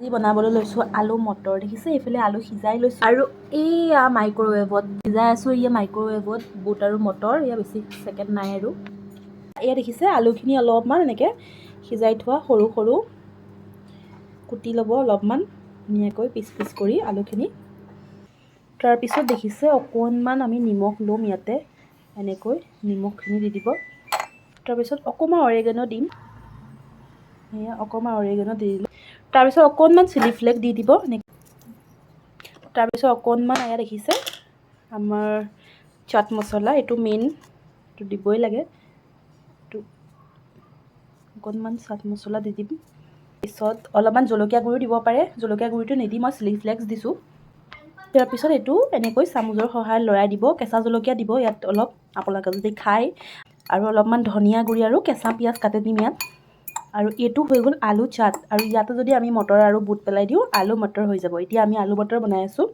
আজি বনাবলৈ লৈছোঁ আলু মটৰ। দেখিছে এইফালে আলু সিজাই লৈছোঁ আৰু এইয়া মাইক্ৰ'ৱেভত সিজাই আছোঁ। এয়া মাইক্ৰ'ৱেভত বুট আৰু মটৰ, এয়া বেছি ছেকেণ্ড নাই আৰু। এয়া দেখিছে আলুখিনি অলপমান এনেকৈ সিজাই থোৱা সৰু সৰু কুটি ল'ব অলপমান ধুনীয়াকৈ পিচ পিচ কৰি আলুখিনি। তাৰপিছত দেখিছে অকণমান আমি নিমখ ল'ম ইয়াতে, এনেকৈ নিমখখিনি দি দিব। তাৰপিছত অকণমান অৰেগেনো দিম, এয়া অকণমান অৰেগেনো দি দিলোঁ। তাৰপিছত অকণমান চিলি ফ্লেক্স দি দিব। তাৰপিছত অকণমান এয়া দেখিছে আমাৰ চাট মছলা, এইটো মেইন, এইটো দিবই লাগে। এইটো অকণমান চাট মছলা দি দিম। পিছত অলপমান জলকীয়া গুড়ি দিব পাৰে, জলকীয়া গুড়িটো নিদি মই চিলি ফ্লেক্স দিছোঁ। তাৰপিছত এইটো এনেকৈ চামুচৰ সহায়ত লৰাই দিব। কেঁচা জলকীয়া দিব ইয়াত অলপ, আপোনালোকে যদি খায়, আৰু অলপমান ধনিয়া গুড়ি আৰু কেঁচা পিঁয়াজ কাটি দিম ইয়াত। আৰু এইটো হৈ গ'ল আলু চাট। আৰু ইয়াতো যদি আমি মটৰ আৰু বুট পেলাই দিওঁ আলু মটৰ হৈ যাব। এতিয়া আমি আলু মটৰ বনাই আছোঁ।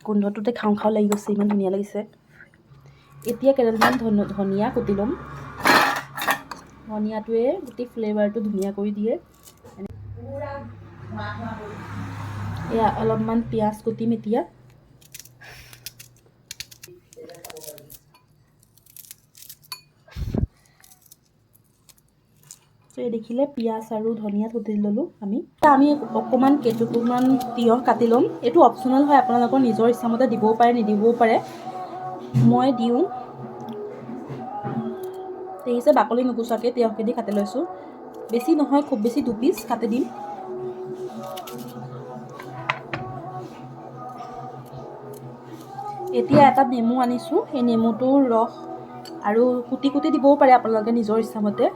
গোন্ধটোতে খাওঁ খাওঁ লাগি গৈছে, ইমান ধুনীয়া লাগিছে। এতিয়া কেইডালমান ধনিয়া কুটি ল'ম। ধনিয়াটোৱে গোটেই ফ্লেভাৰটো ধুনীয়া কৰি দিয়ে। এয়া অলপমান পিঁয়াজ কুটিম এতিয়া। এই দেখিলে পিঁয়াজ আৰু ধনিয়া কুটি ল'লোঁ আমি অকণমান কেইটুকুৰমান তিয়ঁহ কাটি ল'ম। এইটো অপশ্যনেল হয়, আপোনালোকৰ নিজৰ ইচ্ছামতে দিবও পাৰে নিদিবও পাৰে। মই দিওঁ। দেখিছে বাকলি নুগুচাকৈ তিয়ঁহখিনি কাটি লৈছোঁ। বেছি নহয়, খুব বেছি 2 পিচ কাটি দিম। এতিয়া এটা নেমু আনিছোঁ, সেই নেমুটোৰ ৰস আৰু কুটি কুটি দিবও পাৰে আপোনালোকে নিজৰ ইচ্ছামতে।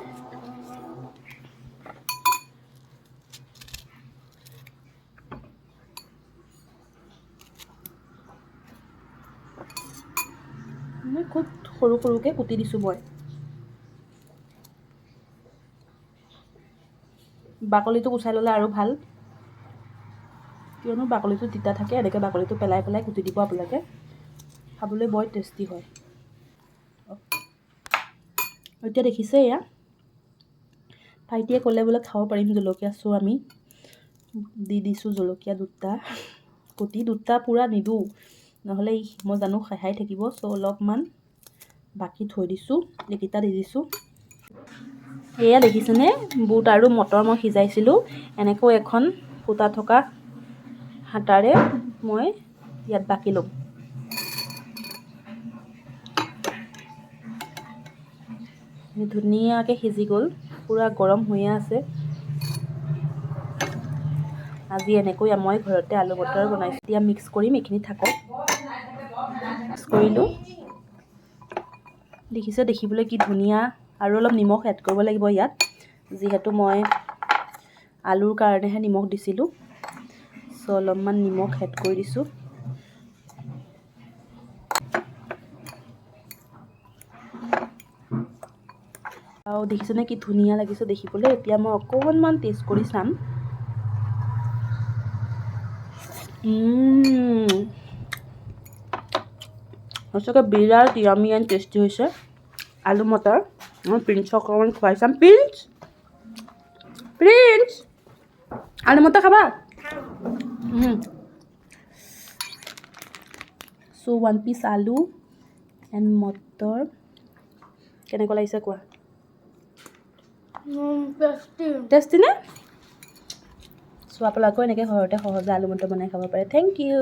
খুব সৰু সৰুকৈ কুটি দিছোঁ মই। বাকলিটো গুচাই ল'লে আৰু ভাল, কিয়নো বাকলিটো তিতা থাকে। এনেকৈ বাকলিটো পেলাই পেলাই কুটি দিব আপোনালোকে, খাবলৈ বৰ টেষ্টি হয়। এতিয়া দেখিছে এয়া ভাইটিয়ে ক'লে বোলে খাব পাৰিম জলকীয়া, চো আমি দি দিছোঁ জলকীয়া দুটা কুটি। দুটা পূৰা নিদিওঁ, নহ'লে মই জানো খাই থাকিব। চ' অলপমান বাকী থৈ দিছোঁ, এইকেইটা দি দিছোঁ। এয়া দেখিছেনে বুট আৰু মটৰ মই সিজাইছিলোঁ। এনেকৈ এখন ফুটা থকা হাতাৰে মই ইয়াত বাকি ল'ম। ধুনীয়াকৈ সিজি গ'ল, পূৰা গৰম হৈয়ে আছে। আজি এনেকৈ মই ঘৰতে আলু মটৰ বনাইছোঁ। এতিয়া মিক্স কৰিম, এইখিনি থাকক। মিক্স কৰিলোঁ, দেখিছে দেখিবলৈ কি ধুনীয়া। আৰু অলপ নিমখ এড কৰিব লাগিব ইয়াত, যিহেতু মই আলুৰ কাৰণেহে নিমখ দিছিলোঁ। চ' অলপমান নিমখ এড কৰি দিছোঁ। আৰু দেখিছেনে কি ধুনীয়া লাগিছে দেখিবলৈ। এতিয়া মই অকণমান টেষ্ট কৰি চাম। সঁচাকৈ বিৰাট য়ামি এণ্ড টেষ্টি হৈছে আলু মটৰ। মই প্ৰিন্সক অকণমান খুৱাই চাম। প্ৰিন্স আলু মটৰ খাবা? চ' 1 পিচ আলু এণ্ড মটৰ কেনেকুৱা লাগিছে কোৱা? টেষ্টি নে? চ' আপোনালোকেও এনেকৈ ঘৰতে সহজে আলু মটৰ বনাই খাব পাৰে। Thank U.